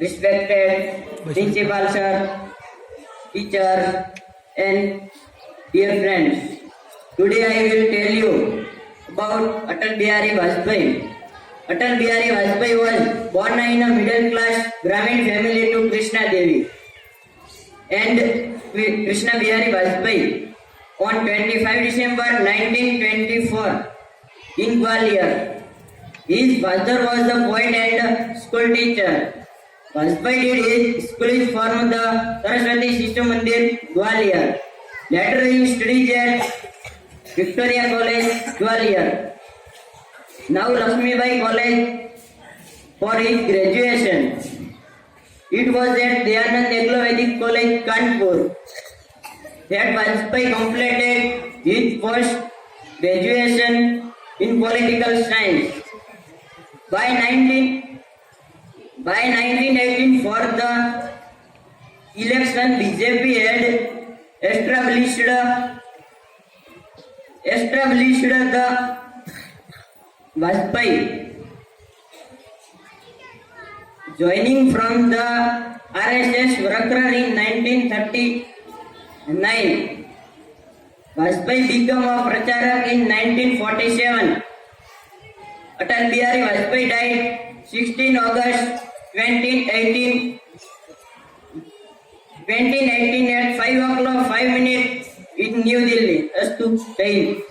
respected principal sir, teacher, and dear friends. Today I will tell you about Atal Bihari Vajpayee. Atal Bihari Vajpayee was born in a middle class Brahmin family to Krishna Devi and Krishna Bihari Vajpayee on 25 December 1924 in Gwalior. His father was a poet and school teacher. Vajpayee did his schooling from the Saraswati Shishu Mandir, Gwalior. Later he studied at Victoria College, Gwalior. Now Lakshmibai College for his graduation. It was at Dayanand Anglo-Vedic College, Kanpur that Vajpayee completed his post-graduation in political science. By 1918, for the election, BJP had established the Vajpayee joining from the RSS Vakra in 1939. Vajpayee became a pracharak in 1947. Atal Bihari Vajpayee died 16 August 2018 at 5 o'clock 5 minutes in New Delhi. Astu. Jai Hind.